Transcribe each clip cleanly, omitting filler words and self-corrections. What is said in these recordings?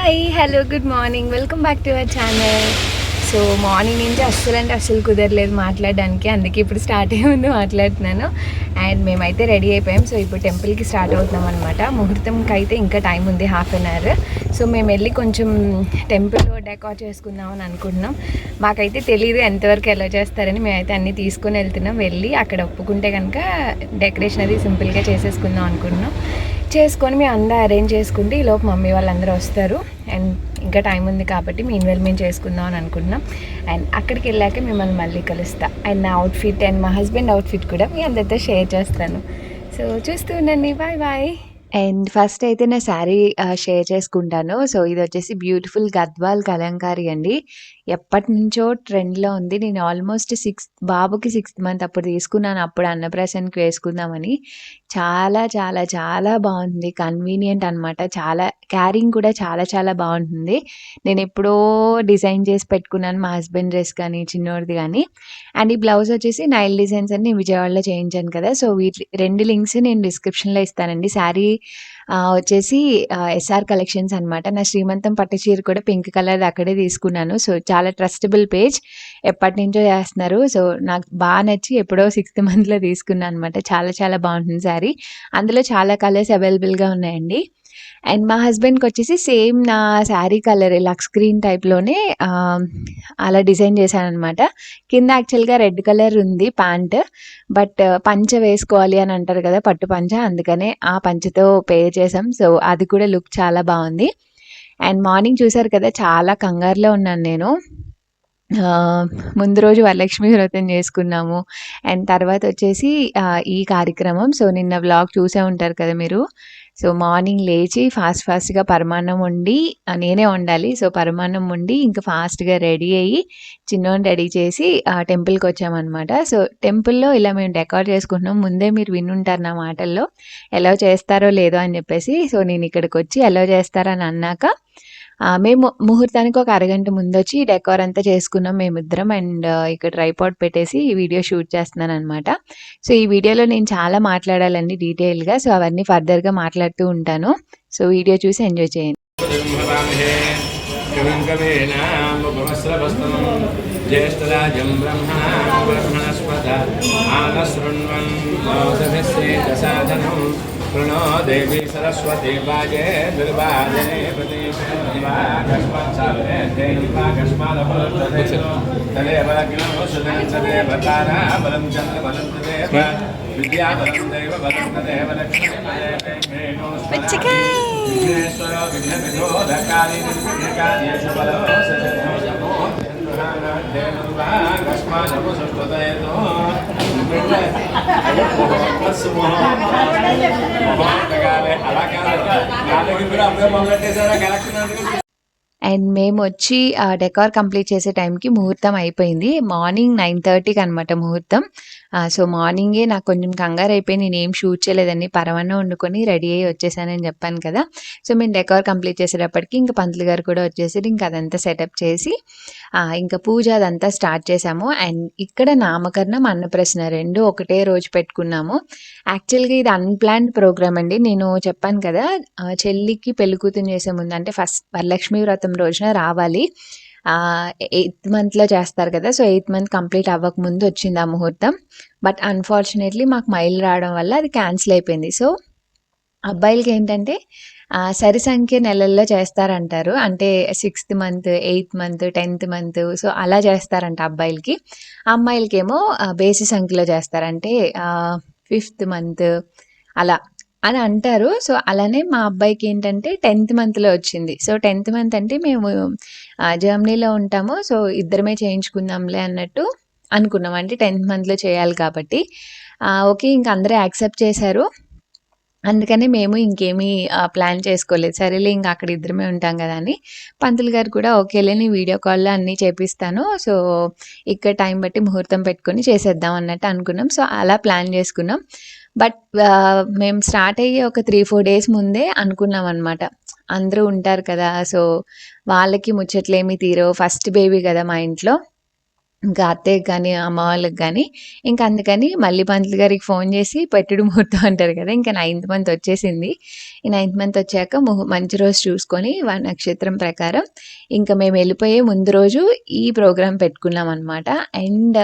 Hi hello good morning welcome back to our channel. So morning నుంచి అస్సలు కుదరలేదు మాట్లాడడానికి, అందుకే ఇప్పుడు స్టార్ట్ అయ్యే ముందు మాట్లాడుతున్నాను. అండ్ మేమైతే రెడీ అయిపోయాం. సో ఇప్పుడు టెంపుల్కి స్టార్ట్ అవుతున్నాం అనమాట. ముహూర్తంకి అయితే ఇంకా టైం ఉంది, హాఫ్ అన్ అవర్. సో మేము వెళ్ళి కొంచెం టెంపుల్లో డెకార్ చేసుకుందాం అని అనుకుంటున్నాం. మాకైతే తెలియదు ఎంతవరకు ఎలా చేస్తారని, మేమైతే అన్నీ తీసుకొని వెళ్తున్నాం. వెళ్ళి అక్కడ ఒప్పుకుంటే కనుక డెకరేషన్ అది సింపుల్గా చేసేసుకుందాం అనుకుంటున్నాం. చేసుకొని మేము అందరూ అరేంజ్ చేసుకుంటే ఈలోపు మమ్మీ వాళ్ళందరూ వస్తారు. అండ్ ఇంకా టైం ఉంది కాబట్టి మేము చేసుకుందాం అని అనుకుంటున్నాం. అండ్ అక్కడికి వెళ్ళాక మిమ్మల్ని మళ్ళీ కలుస్తా. అండ్ నా అవుట్ఫిట్ అండ్ మా హస్బెండ్ అవుట్ఫిట్ కూడా మీ అందరితో షేర్ చేస్తాను. సో చూస్తూ ఉండండి. Bye bye. అండ్ ఫస్ట్ అయితే నా శారీ షేర్ చేసుకుంటాను. సో ఇది వచ్చేసి బ్యూటిఫుల్ గద్వాల్ కలంకారీ అండి. ఎప్పటి నుంచో ట్రెండ్లో ఉంది. నేను ఆల్మోస్ట్ బాబుకి 6th మంత్ అప్పుడు తీసుకున్నాను. అప్పుడు అన్నప్రాసనకి వేసుకుందామని. చాలా చాలా చాలా బాగుంది. కన్వీనియంట్ అనమాట. చాలా క్యారింగ్ కూడా చాలా చాలా బాగుంటుంది. నేను ఎప్పుడో డిజైన్ చేసి పెట్టుకున్నాను మా హస్బెండ్ డ్రెస్ కానీ చిన్నోడిది కానీ. అండ్ ఈ బ్లౌజ్ వచ్చేసి నైల్ డిజైన్స్ అని నేను విజయవాడలో చేయించాను కదా. సో వీటి 2 లింక్స్ నేను డిస్క్రిప్షన్లో ఇస్తానండి. శారీ వచ్చేసి ఎస్ఆర్ కలెక్షన్స్ అనమాట. నా శ్రీమంతం పట్టు చీర కూడా పింక్ కలర్ అక్కడే తీసుకున్నాను. సో చాలా ట్రస్టబుల్ పేజ్, ఎప్పటి నుంచో చేస్తున్నారు. సో నాకు బాగా నచ్చి ఎప్పుడో 6th మంత్లో తీసుకున్నాను అనమాట. చాలా చాలా బాగుంటుంది శారీ. అందులో చాలా కలర్స్ అవైలబుల్గా ఉన్నాయండి. అండ్ మా హస్బెండ్కి వచ్చేసి సేమ్ నా శారీ కలర్ లక్స్ గ్రీన్ టైప్లోనే అలా డిజైన్ చేశాను అనమాట. కింద యాక్చువల్గా రెడ్ కలర్ ఉంది ప్యాంట్, బట్ పంచ వేసుకోవాలి అని అంటారు కదా, పట్టు పంచ, అందుకనే ఆ పంచతో పేర్ చేసాం. సో అది కూడా లుక్ చాలా బాగుంది. అండ్ మార్నింగ్ చూసారు కదా, చాలా కంగారులో ఉన్నాను నేను. ముందు రోజు వరలక్ష్మి వ్రతం చేసుకున్నాము. అండ్ తర్వాత వచ్చేసి ఈ కార్యక్రమం. సో నిన్న వ్లాగ్ చూసే ఉంటారు కదా మీరు. సో మార్నింగ్ లేచి ఫాస్ట్గా పరమాన్నం వండి, నేనే వండాలి. సో పరమాన్నం వండి ఇంకా ఫాస్ట్గా రెడీ అయ్యి చిన్నోని రెడీ చేసి టెంపుల్కి వచ్చామన్నమాట. సో టెంపుల్లో ఇలా మేము డెకార్ చేసుకుంటున్నాం. ముందే మీరు వినుంటారు నా మాటల్లో ఎలా చేస్తారో లేదో అని చెప్పేసి. సో నేను ఇక్కడికి వచ్చి ఎలా చేస్తారని అన్నాక మేము ముహూర్తానికి ఒక అరగంట ముందు వచ్చి డెకార్ అంతా చేసుకున్నాం మేమిద్దరం. అండ్ ఇక్కడ ట్రైపాడ్ పెట్టేసి ఈ వీడియో షూట్ చేస్తున్నాను అనమాట. సో ఈ వీడియోలో నేను చాలా మాట్లాడాలండి డీటెయిల్గా. సో అవన్నీ ఫర్దర్గా మాట్లాడుతూ ఉంటాను. సో వీడియో చూసి ఎంజాయ్ చేయండి. ज्येष्ठराजं ब्रह्मणस्पत आनशृण्वन् प्रणो देवी सरस्वती वाजे दुर्वाजने विद्याबलं दैव बलं तदेव विघ्नेश्वरो विघ्नविधो दकारिणीकार्येषु बलो అండ్ మేము వచ్చి డెకార్ కంప్లీట్ చేసే టైంకి ముహూర్తం అయిపోయింది. మార్నింగ్ 9:30కి అనమాట ముహూర్తం. సో మార్నింగే నాకు కొంచెం కంగారు అయిపోయి నేను ఏం షూట్ చేయలేదండి. పరమాన్నం వండుకొని రెడీ అయ్యి వచ్చేసానని చెప్పాను కదా. సో మేము డెకార్ కంప్లీట్ చేసేటప్పటికి ఇంకా పంతులు గారు కూడా వచ్చేసి ఇంకా అదంతా సెటప్ చేసి ఇంకా పూజ అదంతా స్టార్ట్ చేసాము. అండ్ ఇక్కడ నామకరణం, అన్నప్రసన 2 ఒకటే రోజు పెట్టుకున్నాము. యాక్చువల్గా ఇది అన్‌ప్లాన్డ్ ప్రోగ్రామ్ అండి. నేను చెప్పాను కదా, చెల్లికి పెళ్ళికూతురు చేసే ముందు అంటే ఫస్ట్ వరలక్ష్మి వ్రతం రోజున రావాలి. 8th మంత్లో చేస్తారు కదా. సో 8th మంత్ కంప్లీట్ అవ్వక ముందు వచ్చింది ఆ ముహూర్తం. బట్ అన్ఫార్చునేట్లీ మాకు మైలు రావడం వల్ల అది క్యాన్సిల్ అయిపోయింది. సో అబ్బాయిలకి ఏంటంటే సరి సంఖ్య నెలల్లో చేస్తారంటారు. అంటే 6th month, 8th month, 10th month, so అలా చేస్తారంట అబ్బాయిలకి. అమ్మాయిలకేమో బేసి సంఖ్యలో చేస్తారు. అంటే 5th మంత్ అలా అని అంటారు. సో అలానే మా అబ్బాయికి ఏంటంటే 10th మంత్లో వచ్చింది. సో 10th మంత్ అంటే మేము జర్మనీలో ఉంటాము. సో ఇద్దరమే చేయించుకుందాంలే అన్నట్టు అనుకున్నాం. అంటే 10th మంత్లో చేయాలి కాబట్టి. ఓకే, ఇంక అందరూ యాక్సెప్ట్ చేశారు. అందుకని మేము ఇంకేమీ ప్లాన్ చేసుకోలేదు. సరేలే ఇంక అక్కడ ఇద్దరమే ఉంటాం కదా అని. పంతులు గారు కూడా ఓకేలే నేను వీడియో కాల్‌లో అన్నీ చేపిస్తాను. సో ఇక్కడ టైం బట్టి ముహూర్తం పెట్టుకొని చేసేద్దాం అన్నట్టు అనుకున్నాం. సో అలా ప్లాన్ చేసుకున్నాం. బట్ మేము స్టార్ట్ అయ్యి ఒక 3-4 డేస్ ముందే అనుకున్నాం అనమాట. అందరూ ఉంటారు కదా. సో వాళ్ళకి ముచ్చట్లేమీ తీరవు. ఫస్ట్ బేబీ కదా మా ఇంట్లో. ఇంకా అత్తయ్యకి కానీ, అమ్మ వాళ్ళకి గానీ, ఇంక అందుకని మళ్ళీ పంతులు గారికి ఫోను చేసి పెట్టుడు ముహూర్తం అంటారు కదా! ఇంక 9th మంత్ వచ్చేసింది. ఈ 9th మంత్ వచ్చాక మంచి రోజు చూసుకొని నక్షత్రం ప్రకారం ఇంక మేము వెళ్ళిపోయే ముందు రోజు ఈ ప్రోగ్రామ్ పెట్టుకున్నామనమాట. అండ్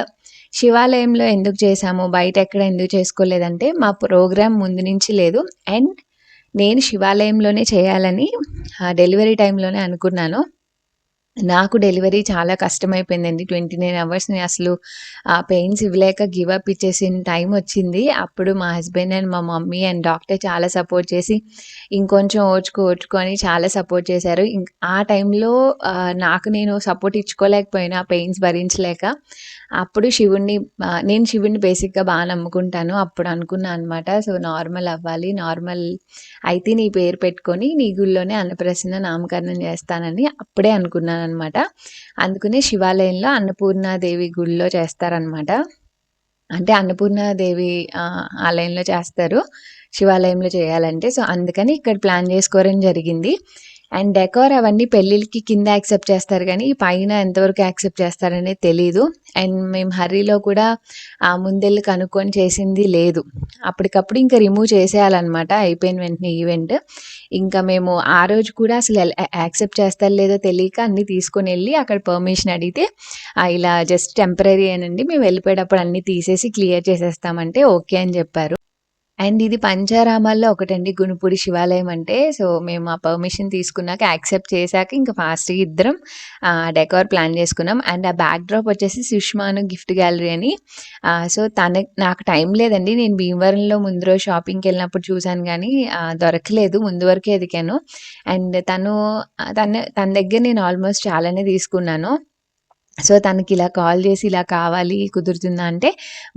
శివాలయంలో ఎందుకు చేశాము, బయట ఎక్కడ ఎందుకు చేసుకోలేదంటే మా ప్రోగ్రామ్ ముందు నుంచి లేదు. అండ్ నేను శివాలయంలోనే చేయాలని డెలివరీ టైంలోనే అనుకున్నాను. నాకు డెలివరీ చాలా కష్టమైపోయిందండి. 29 అవర్స్ నేను అసలు పెయిన్స్ ఇవ్వలేక గివ్ అప్ ఇచ్చేసిన టైం వచ్చింది. అప్పుడు మా హస్బెండ్ అండ్ మా మమ్మీ అండ్ డాక్టర్ చాలా సపోర్ట్ చేసి, ఇంకొంచెం ఓర్చుకో అని చాలా సపోర్ట్ చేశారు. ఆ టైంలో నాకు నేను సపోర్ట్ ఇచ్చుకోలేకపోయినా, ఆ పెయిన్స్ భరించలేక అప్పుడు నేను శివుడిని బేసిక్‌గా నమ్ముకుంటాను. అప్పుడు అనుకున్నా అనమాట. సో, నార్మల్ అవ్వాలి. నార్మల్ అయితే నీ పేరు పెట్టుకొని నీ గుడిలోనే అన్నప్రసన్న నామకరణం చేస్తానని అప్పుడే అనుకున్నాననమాట. అందుకనే శివాలయంలో అన్నపూర్ణాదేవి గుడిలో చేస్తారనమాట. అంటే అన్నపూర్ణాదేవి ఆలయంలో చేస్తారు. శివాలయంలో చేయాలంటే. సో, అందుకని ఇక్కడ ప్లాన్ చేసుకోవడం జరిగింది. అండ్ డెకార్ అవన్నీ పెళ్ళిళ్ళకి కింద యాక్సెప్ట్ చేస్తారు గానీ, పైన ఎంతవరకు యాక్సెప్ట్ చేస్తారనేది తెలీదు. అండ్ మేము హర్రీలో కూడా ముందెళ్ళి కనుక్కొని చేసింది లేదు. అప్పటికప్పుడు ఇంకా రిమూవ్ చేసేయాలనమాట అయిపోయిన వెంటనే ఈవెంట్. ఇంకా మేము ఆ రోజు కూడా అసలు యాక్సెప్ట్ చేస్తారో లేదో తెలియక అన్నీ తీసుకొనెళ్ళి అక్కడ పర్మిషన్ అడిగితే, ఇలా జస్ట్ టెంపరరీ మేము వెళ్ళిపోయేటప్పుడు అన్నీ తీసేసి క్లియర్ చేసేస్తామంటే ఓకే అని చెప్పారు. అండ్ ఇది పంచారామాల్లో ఒకటండి గుణుపూడి శివాలయం అంటే. సో, మేము ఆ పర్మిషన్ తీసుకున్నాక యాక్సెప్ట్ చేశాక ఇంక ఫాస్ట్‌గా ఇద్దరం డెకార్ ప్లాన్ చేసుకున్నాం. అండ్ ఆ బ్యాక్ డ్రాప్ వచ్చేసి సుష్మాను గిఫ్ట్ గ్యాలరీ అని. సో, నాకు టైం లేదండి. నేను భీమవరంలో ముందు రోజు షాపింగ్‌కెళ్ళినప్పుడు చూసాను గానీ దొరకలేదు. ముందు వరకే ఎతికాను. అండ్ తన దగ్గర నేను ఆల్మోస్ట్ చాలానే తీసుకున్నాను. సో, తనకిలా కాల్ చేసి ఇలా కావాలి కుదురుతుందా అంటే,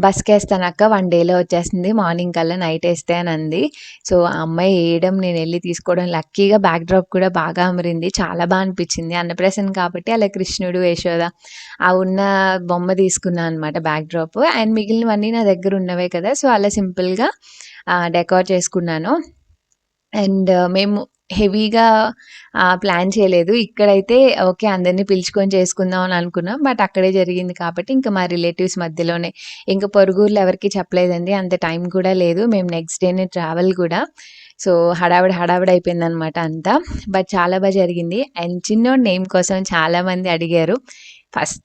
బస్‌కేస్తానక్క 1 డేలో వచ్చేస్తుంది. మార్నింగ్ కల్లా నైటేస్తే అని అంది. సో, ఆ అమ్మాయి ఏయడం నేనెళ్ళి తీసుకోవడం లక్కీగా బ్యాక్ డ్రాప్ కూడా బాగా అమరింది. చాలా అనిపిచ్చింది. అన్నప్రాసన కాబట్టి అలా కృష్ణుడు, యశోద ఉన్న బొమ్మ తీసుకున్నా అనమాట బ్యాక్ డ్రాప్. అండ్ మిగిలినవన్నీ నా దగ్గర ఉన్నవే కదా! సో, అలా సింపుల్‌గా డెకార్ చేసుకున్నాను. అండ్ మేము హెవీగా ప్లాన్ చేయలేదు. ఇక్కడైతే ఓకే. అందరిని పిలుచుకొని చేసుకుందాం అని అనుకున్నాం. బట్ అక్కడే జరిగింది కాబట్టి ఇంకా మా రిలేటివ్స్ మధ్యలోనే. ఇంక పొరుగురులో ఎవరికీ చెప్పలేదండి. అంత టైం కూడా లేదు. మేము నెక్స్ట్ డేనే ట్రావెల్ కూడా. సో, హడావిడి అయిపోయిందనమాట అంతా. బట్ చాలా జరిగింది. అండ్ చిన్నోడి నేమ్ కోసం చాలామంది అడిగారు. ఫస్ట్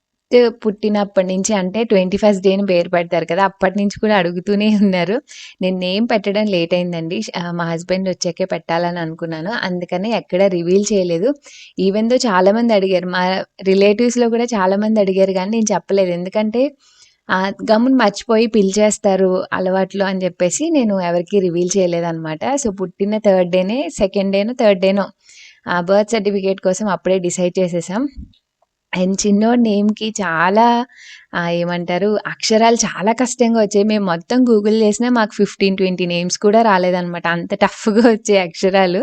పుట్టినప్పటి నుంచి అంటే 21st డేని పేరు పెడతారు కదా! అప్పటి నుంచి కూడా అడుగుతూనే ఉన్నారు. నేను నేమ్ పెట్టడం లేట్ అయిందండి. మా హస్బెండ్ వచ్చాకే పెట్టాలని అనుకున్నాను. అందుకని ఎక్కడ రివీల్ చేయలేదు. ఈవెన్ దో చాలామంది అడిగారు. మా రిలేటివ్స్‌లో కూడా చాలామంది అడిగారు గానీ నేను చెప్పలేదు. ఎందుకంటే గమ్మున మర్చిపోయి పిలిచేస్తారు అలవాట్లో అని చెప్పేసి నేను ఎవరికీ రివీల్ చేయలేదనమాట. సో, పుట్టిన థర్డ్ డేనే, సెకండ్ డేనో, థర్డ్ డేనో బర్త్ సర్టిఫికేట్ కోసం అప్పుడే డిసైడ్ చేసేసాం. అండ్ చిన్నోడి నేమ్‌కి చాలా ఏమంటారు అక్షరాలు చాలా కష్టంగా వచ్చాయి. మేము మొత్తం గూగుల్ చేసినా మాకు 15, 20 నేమ్స్ కూడా రాలేదనమాట. అంత టఫ్‌గా వచ్చాయి అక్షరాలు.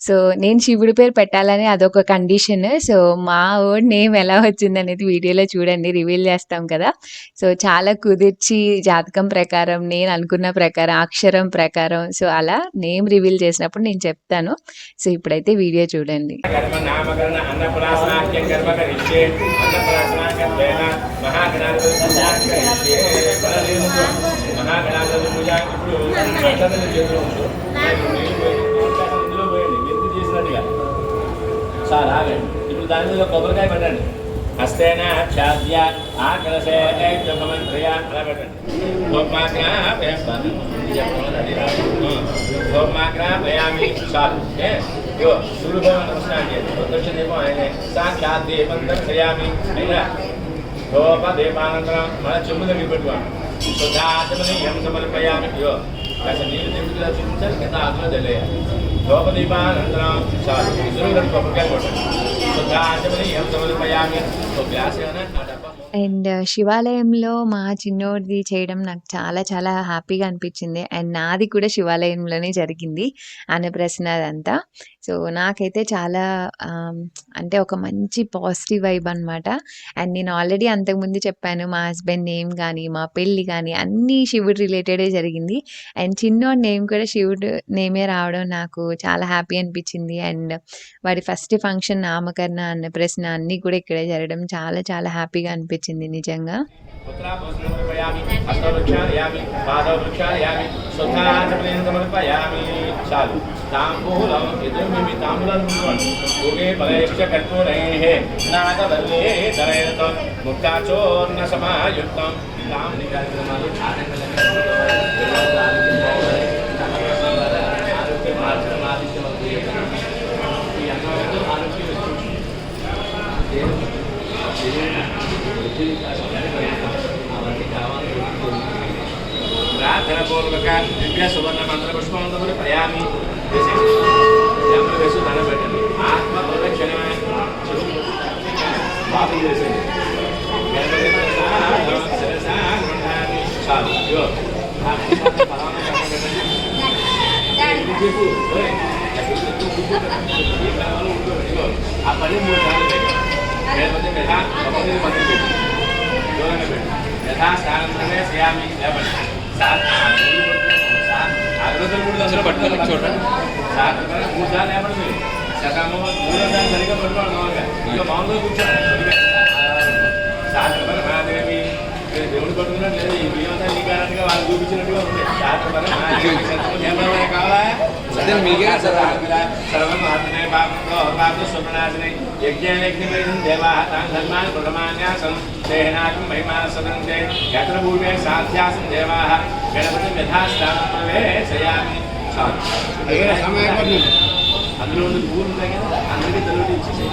సో, నేను శివుడి పేరు పెట్టాలని అదొక కండిషన్. సో, మా వోడి నేమ్ ఎలా వచ్చిందనేది వీడియోలో చూడండి. రివీల్ చేస్తాం కదా! సో, చాలా కుదిర్చి జాతకం ప్రకారం, నేను అనుకున్న ప్రకారం, అక్షరం ప్రకారం సో, అలా నేమ్ రివీల్ చేసినప్పుడు నేను చెప్తాను. సో, ఇప్పుడైతే వీడియో చూడండి. నామకరణ అన్నప్రాసనాఖ్యం కర్మ కరిష్యే అన్నప్రాసనాఖ్యేన మహాగణాధిపతి పూజా కరిష్యే మహాగణాధిపతి పూజ ఇప్పుడు అక్షతలు చేస్తూ ఉంటూ ఇందులో పోయండి మీరు చేసినట్టుగా సార్ ఆగండి. ఇప్పుడు దాని మీద కొబ్బరికాయ పెట్టండి. హస్తేన ఛాద్య ఆకలసే జపమంత్రయ అలా పెట్టండి. హోమాగ్రాపయామి చాలు. ఇగో సూర్యభగవాన్ నమస్కారం చేయండి. ప్రత్యక్ష దీపం ఆయనే. సాక్షాత్ దీపం దర్శయామి అయినా ధూపదీపానంతరం మన చెంబు దగ్గర పెట్టుకోండి. శుద్ధాచమనీయం సమర్పయామి. ఇగో కాస్త నీళ్ళు తిరుగుతులా చూపించాలి. కింద ఆకులో తెలియాలి. ధూపదీపానంతరం చాలు. ఇద్దరు కొబ్బరికాయలు కొట్టండి. శుద్ధాచమనీయం సమర్పయామి. ఒక గ్లాస్ ఏమైనా ఆ డబ్బా. అండ్ శివాలయంలో మా చిన్నోడిది చేయడం నాకు చాలా హ్యాపీగా అనిపించింది. అండ్ నాది కూడా శివాలయంలోనే జరిగింది అన్నప్రాసన అదంతా. సో, నాకైతే చాలా అంటే ఒక మంచి పాజిటివ్ వైబ్ అనమాట. అండ్ నేను ఆల్రెడీ అంతకుముందు చెప్పాను. మా హస్బెండ్ నేమ్ గానీ, మా పెళ్లి గానీ అన్నీ శివుడు రిలేటెడే జరిగింది. అండ్ చిన్నోడి నేమ్ కూడా శివుడు నేమే రావడం నాకు చాలా హ్యాపీ అనిపిచ్చింది. అండ్ వాడి ఫస్ట్ ఫంక్షన్ నామకరణ, అన్నప్రసన అన్నీ కూడా ఇక్కడే జరగడం చాలా చాలా హ్యాపీగా అనిపిచ్చింది నిజంగా. पुत्राभूषणं समर्पयामि हस्तौ प्रक्षालयामि पादौ प्रक्षालयामि श्रद्धाञ्जलिं समर्पयामि चालु ताम्बूलं यद्यपि ताम्बूलं भोगे फलैश्च कर्पूरैः नागवल्ले धरयतं मुक्ताचोर्णसमायुक्तं तां निकालितमालु प्रार्थनापूर्वक दिव्य सुवर्ण मंत्र पुष्पों समर्पयामि यमवेशु धनभटन आत्म प्रदक्षिण बाबी जैसे यथास्थानं श्यामी అగ్రతలు కూడా అందులో పట్టుకోవాలి చూడండి సార్ 3 సార్లు ఏమడుతుంది సకామో 3 సార్లు సరిగ్గా పట్టుకోవాలి మామూలుగా ఇంకా మామూలుగా కూర్చోండి సార్ మహాదేవి దేవుడు పట్టుకున్నట్టు లేదు ఈ బియ్యంతా నీకానట్టుగా వాళ్ళు చూపించినట్టుగా ఉంది సార్ కావాలా సర్వమాత్మనే పాపం స్వర్ణనాశనే యజ్ఞయజ్ఞమైనం దేవా తాన్ ధర్మాన్ ప్రమాణ్యాసం దేహనాకం మహిమా సదంతే యత్ర భూమే సాధ్యాసం దేవా గణపతి యథాస్థానం ప్రవేశయామి అందులో ఉన్న పువ్వులు ఉంటాయి కదా అందరికీ తెలుగు ఇచ్చేసి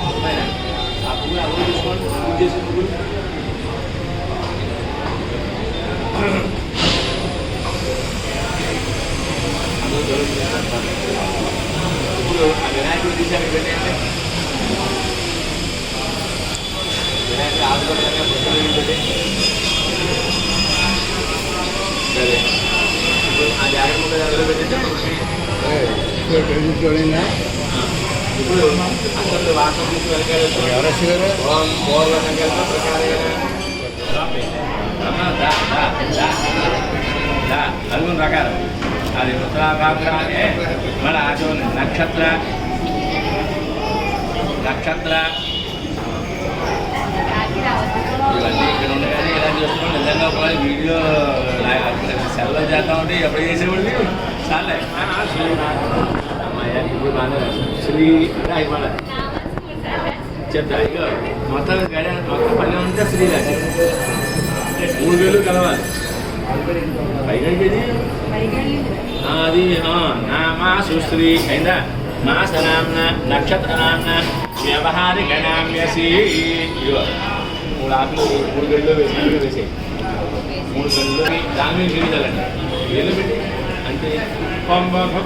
ఆ పువ్వులు అందరూ తీసుకోండి పూజ చేసే పువ్వులు ఇప్పుడు ఆ వినాయకుడు తీశారు పెట్టండి వినాయకుడు ఆదుకోవడానికి పుస్తకం పెట్టి సరే ఇప్పుడు ఆ జాగ్రత్త అందులో పెట్టేస్తే ఇప్పుడు అందరూ వాసన తీసి వెనకాల ఓం పూర్వ సంకల్ప ప్రకారేణ నలుగురు రకాలు అది ఉత్తరాభాగ్రానే మన చూడండి నక్షత్ర ఇవన్నీ ఇక్కడ ఉన్నాయి కానీ ఇలా చూసుకోండి నిజంగా ఒకవేళ వీడియో సెల్లో చేద్దాం ఉంటే ఎప్పుడు చేసేవాడు మీరు చాలే అమ్మాయి ఇప్పుడు బాగా శ్రీ అంటే అయిపోలే చెప్తా ఇక మొత్తం మొత్తం పని ఉంటే శ్రీ రాసి 3 వేలు కలవాలి పైగడికి అది నామా సుశ్రీ అయిందా మాసనాంన నక్షత్రనాంన వ్యవహారికనామ్యసి 3 ఆకులు 3 గడిలో వేసేయి 3 గడిలో దాని మీద గిరిదాలండి వేలు పెట్టి అంటే పంబస్వ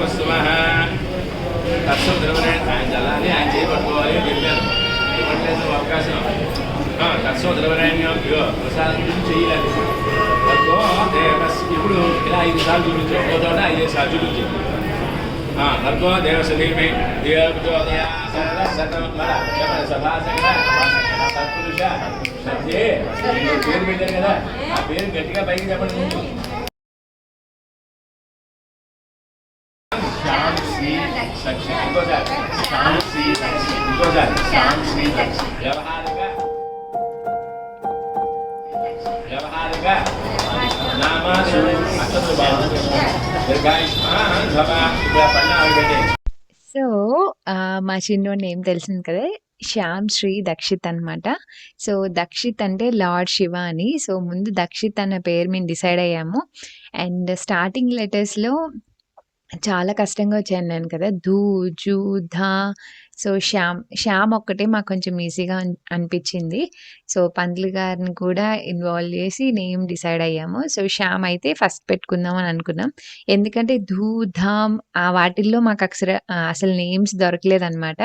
తత్సం తెలవని ఆయన చల్లాలి ఆయన చేయబట్టుకోవాలి చెప్పాను ఇవ్వట్లేదు అవకాశం తత్సం తెలవరాయణ్యం ప్రసాదం గురించి చేయలేదు ఇప్పుడు ఇలా 5 సార్లు చూపించాం ఒక చోట 5 సార్లు చూపించాం వర్గో దేవసదేవి సత్పురుష సత్యే పేరు పెట్టారు కదా ఆ పేరు గట్టిగా పైకి చెప్పండి వ్యవహారిగా సో మా చిన్నోడి నేమ్ తెలిసింది కదా, శ్యామ్ శ్రీ దక్షిత్ అనమాట. సో దక్షిత్ అంటే లార్డ్ శివ అని. సో ముందు దక్షిత్ అన్న పేరు మేము డిసైడ్ అయ్యాము. అండ్ స్టార్టింగ్ లెటర్స్లో చాలా కష్టంగా వచ్చాయన్నాను కదా, ధూ జూ ధా. సో శ్యామ్ ఒక్కటే మాకు కొంచెం ఈజీగా అనిపించింది. సో పంతులు గారిని కూడా ఇన్వాల్వ్ చేసి నేమ్ డిసైడ్ అయ్యాము. సో శ్యామ్ అయితే ఫస్ట్ పెట్టుకుందాం అని అనుకున్నాం. ఎందుకంటే ధూ, ధామ్ వాటిల్లో మాకు అసలు నేమ్స్ దొరకలేదనమాట.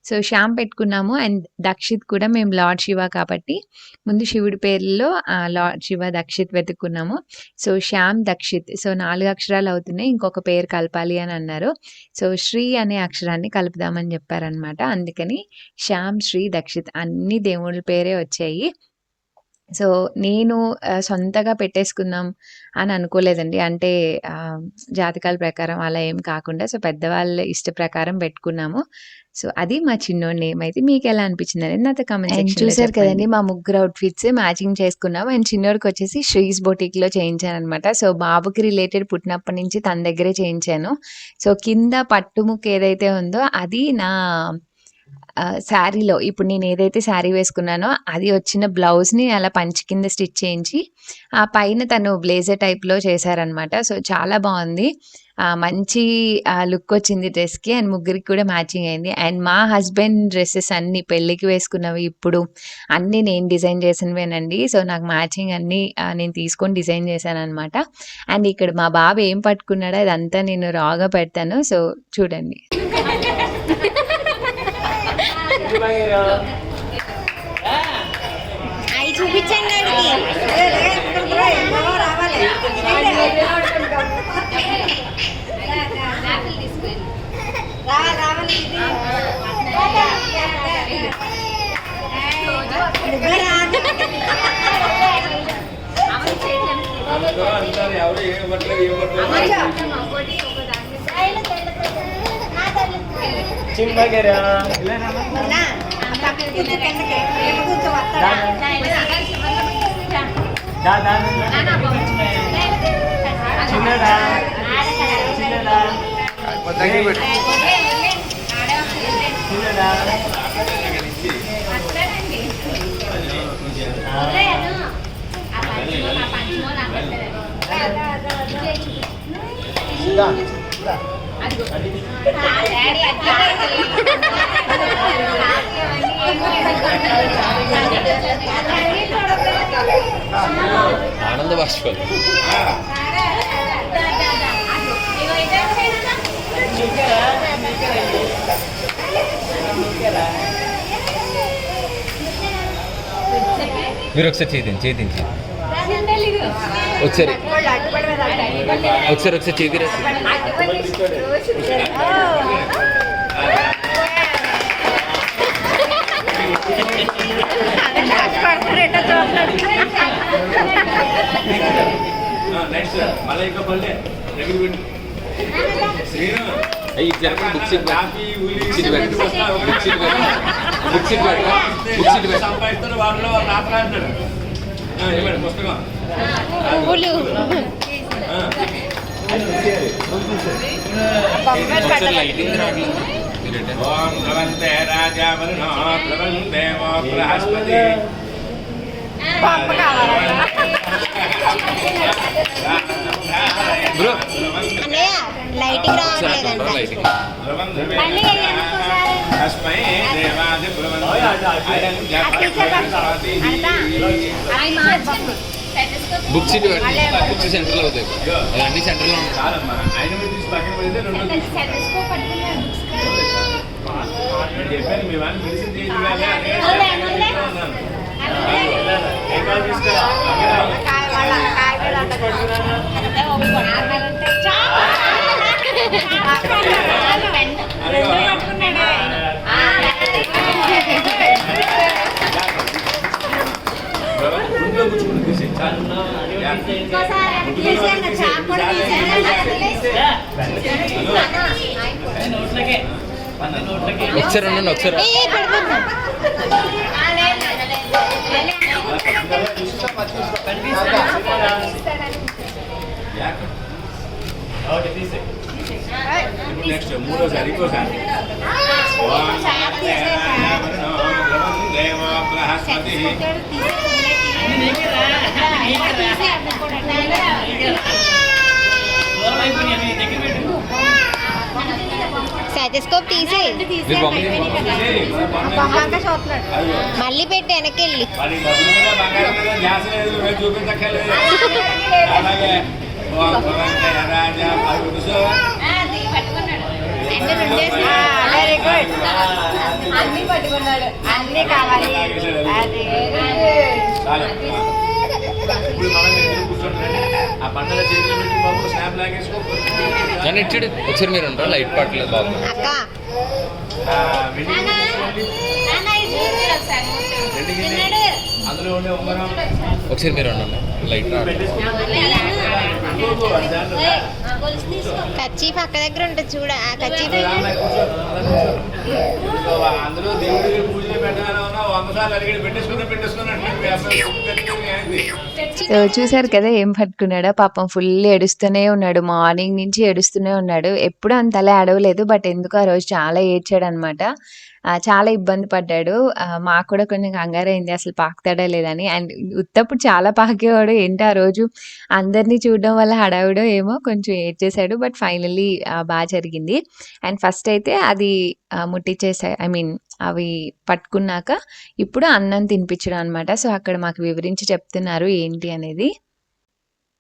సో శ్యామ్ పెట్టుకున్నాము. అండ్ దక్షిత్ కూడా మేము లార్డ్ శివ కాబట్టి ముందు శివుడి పేర్లలో లార్డ్ శివ, దక్షిత్ వెతుక్కున్నాము. సో శ్యామ్, దక్షిత్ సో 4 అక్షరాలు అవుతున్నాయి. ఇంకొక పేరు కలపాలి అని అన్నారు. సో శ్రీ అనే అక్షరాన్ని కలుపుదామని చెప్పారనమాట. అందుకని శ్యామ్, శ్రీ, దక్షిత్ అన్ని దేవుళ్ళ పేరే వచ్చాయి. సో నేను సొంతగా పెట్టేసుకుందాం అని అనుకోలేదండి. అంటే జాతకాల ప్రకారం అలా ఏం కాకుండా సో పెద్దవాళ్ళ ఇష్ట ప్రకారం పెట్టుకున్నాము. సో అది మా చిన్నోడి నేమ్. అయితే మీకు ఎలా అనిపించింది అనేది నాతో కామెంట్ సెక్షన్లో చూసారు కదండి. మా ముగ్గురు అవుట్ఫిట్స్ మ్యాచింగ్ చేసుకున్నాం. అండ్ చిన్నోడికి వచ్చేసి శ్రీస్ బొటిక్లో చేయించాను అనమాట. సో బాబుకి రిలేటెడ్ పుట్టినప్పటి నుంచి తన దగ్గరే చేయించాను. సో కింద పట్టు ముక్క ఏదైతే ఉందో అది నా శారీలో ఇప్పుడు నేను ఏదైతే శారీ వేసుకున్నానో అది వచ్చిన బ్లౌజ్ని అలా పంచి కింద స్టిచ్ చేయించి ఆ పైన తను బ్లేజర్ టైప్లో చేశారనమాట. సో చాలా బాగుంది. మంచి లుక్ వచ్చింది డ్రెస్కి. అండ్ ముగ్గురికి కూడా మ్యాచింగ్ అయింది. అండ్ మా హస్బెండ్ డ్రెస్సెస్ అన్ని పెళ్ళికి వేసుకున్నవి ఇప్పుడు అన్నీ నేను డిజైన్ చేసినవేనండి. సో నాకు మ్యాచింగ్ అన్నీ నేను తీసుకొని డిజైన్ చేశాను అనమాట. అండ్ ఇక్కడ మా బాబు ఏం పట్టుకున్నాడో అదంతా నేను రాగా పెడతాను. సో చూడండి. అవి చూపించండి. ఆనంద బాష్పాలు. మీరు ఒకసారి చేతించి ఒకసారి చేతి లైటింగ్ రావట్లేదు. ఓం ప్లవంతే రాజా వరుణో ప్లవందేవో బృహస్పతి. బ్రో లైటింగ్ రావట్లేదంట. బుక్ సీట్ బుక్స్ సెంటర్లో అవుతాయి. అది అన్ని సెంటర్లో ఉంటాయి. చెప్పాను మీ వాళ్ళు మెడిసిన్ చేయాలి. గుంట్లో కూర్చుకుని తీసి ఒకసారి ఉండండి. ఒకసారి నెక్స్ట్ మూడోసారి ఇంకోసారి దేవ బృహస్పతి. స్టెటస్కోప్ తీసే మీరు పంపించండి. మళ్ళీ పెట్టి వెనక్కి వెళ్ళి మరి డబ్బుల మీద బంగారం మీద ధ్యాస లేదు, నువ్వే చూపించక్కర్లేదు. అలాగే రాజా అది తెలుసు. వెరీ గుడ్ అన్ని పట్టుకున్నాడు అన్ని కావాలి అది చాలు. ఇప్పుడు మనం ఎదురు కూర్చోండి. ఆ పండుగ చేతిలో పెట్టి బాబు స్నాప్ లాగేసుకో. నన్ను ఇచ్చాడు ఒకసారి మీరు ఉంటారు లైట్ పట్టలేదు బాబు. అక్క వెండి గిన్నె తీసుకోండి. వెండి గిన్నె అందులో ఉండే ఉంగరం ఒకసారి మీరు ఉండండి లైట్ కచ్చీఫ్ అక్క దగ్గర ఉంటుంది చూడ ఆ కచ్చీఫ్ అందులో దేవుడికి పూజలు పెట్టాలని ఉన్నా 100 సార్లు అడిగి పెట్టేసుకున్నట్టు సో చూసారు కదా ఏం పట్టుకున్నాడో, పాపం ఫుల్ ఏడుస్తూనే ఉన్నాడు, మార్నింగ్ నుంచి ఏడుస్తూనే ఉన్నాడు. ఎప్పుడు అంతలా ఏడవలేదు, బట్ ఎందుకు ఆ రోజు చాలా ఏడ్చాడు అనమాట. చాలా ఇబ్బంది పడ్డాడు. మాకు కూడా కొంచెం కంగారైంది అసలు పాకుతాడా లేదని. అండ్ ఉత్తప్పుడు చాలా పాకేవాడు, ఏంటి ఆ రోజు అందరినీ చూడడం వల్ల హడావిడో ఏమో కొంచెం ఏడ్చేశాడు. బట్ ఫైనల్లీ బాగా జరిగింది. అండ్ ఫస్ట్ అయితే అది ముట్టించేసా, ఐ మీన్ అవి పట్టుకున్నాక ఇప్పుడు అన్నం తినిపించడం అనమాట. సో అక్కడ మాకు వివరించి చెప్తున్నారు ఏంటి అనేది.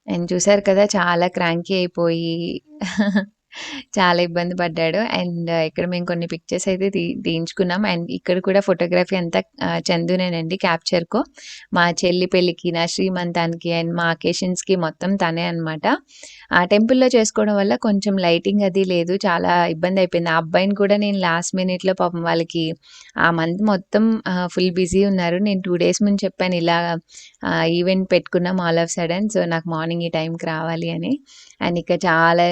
అండ్ చూసారు కదా చాలా క్రాంకీ అయిపోయి చాలా ఇబ్బంది పడ్డాడు. అండ్ ఇక్కడ మేము కొన్ని పిక్చర్స్ అయితే తీయించుకున్నాం. అండ్ ఇక్కడ కూడా ఫోటోగ్రఫీ అంతా చందునేనండి క్యాప్చర్కో. మా చెల్లి పెళ్ళికి, నా శ్రీమంతానికి అండ్ మా అకేషన్స్కి మొత్తం తనే అనమాట. ఆ టెంపుల్లో చేసుకోవడం వల్ల కొంచెం లైటింగ్ అది లేదు, చాలా ఇబ్బంది అయిపోయింది. ఆ అబ్బాయిని కూడా నేను లాస్ట్ మినిట్లో పాపం వాళ్ళకి ఆ మంత్ మొత్తం ఫుల్ బిజీ ఉన్నారు. నేను 2 days ముందు చెప్పాను ఇలా ఈవెంట్ పెట్టుకున్నాం ఆల్ ఆఫ్ సడన్, సో నాకు మార్నింగ్ ఈ టైంకి రావాలి అని. అండ్ ఇక చాలా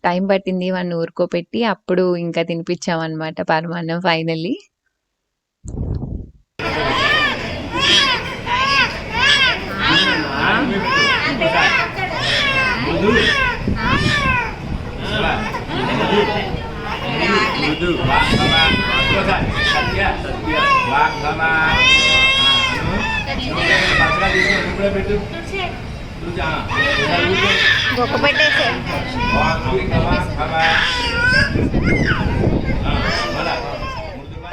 టైం పట్టింది వాడిని ఊరుకోపెట్టి అప్పుడు ఇంకా తినిపించామన్నమాట పరమాన్నం ఫైనల్లీ. పెట్టు గొక్క పెట్టేసే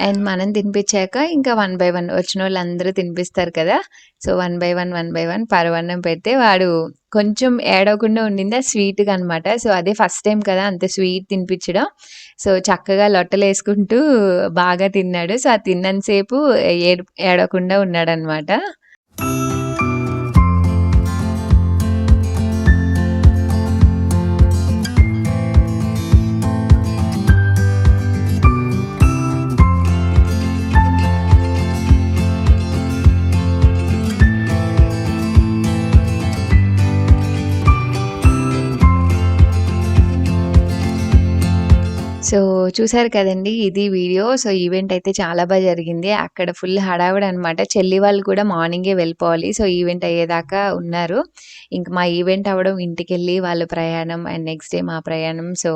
అండ్ మనం తినిపించాక ఇంకా 1 by 1 వచ్చిన వాళ్ళందరూ తినిపిస్తారు కదా. సో 1 by 1 పరవన్నం పెడితే వాడు కొంచెం ఏడవకుండా ఉండింది, స్వీట్గా అనమాట. సో అదే ఫస్ట్ టైం కదా అంత స్వీట్ తినిపించడం. సో చక్కగా లొట్టలు వేసుకుంటూ బాగా తిన్నాడు. సో ఆ తిన్నంతసేపు ఏడవకుండా ఉన్నాడు అనమాట. సో చూసారు కదండి ఇది వీడియో. సో ఈవెంట్ అయితే చాలా బాగా జరిగింది. అక్కడ ఫుల్ హడావిడి అనమాట. చెల్లి వాళ్ళు కూడా మార్నింగే వెళ్ళిపోవాలి, సో ఈవెంట్ అయ్యేదాకా ఉన్నారు. ఇంక మా ఈవెంట్ అవ్వడం ఇంటికెళ్ళి వాళ్ళ ప్రయాణం అండ్ నెక్స్ట్ డే మా ప్రయాణం. సో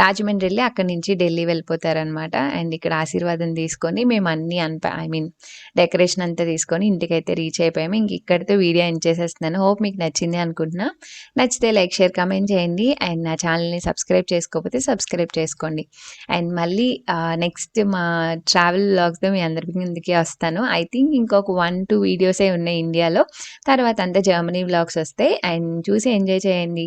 రాజమండ్రి వెళ్ళి అక్కడి నుంచి ఢిల్లీ వెళ్ళిపోతారనమాట. అండ్ ఇక్కడ ఆశీర్వాదం తీసుకొని మేము అన్నీ ఐ మీన్ డెకరేషన్ అంతా తీసుకొని ఇంటికైతే రీచ్ అయిపోయాము. ఇంక ఇక్కడితో వీడియో ఎండ్ చేసేస్తున్నాను. హోప్ మీకు నచ్చింది అనుకుంటున్నా. నచ్చితే లైక్, షేర్, కామెంట్ చేయండి. అండ్ నా ఛానల్ని సబ్స్క్రైబ్ చేసుకోకపోతే సబ్స్క్రైబ్ చేసుకోండి. అండ్ మళ్ళీ నెక్స్ట్ మా ట్రావెల్ వ్లాగ్స్తో మీ అందరి ముందుకి వస్తాను. ఐ థింక్ ఇంకొక 1-2 వీడియోసే ఉన్నాయి ఇండియాలో, తర్వాత అంతా జర్మనీ వ్లాగ్స్ వస్తాయి. అండ్ చూసి ఎంజాయ్ చేయండి.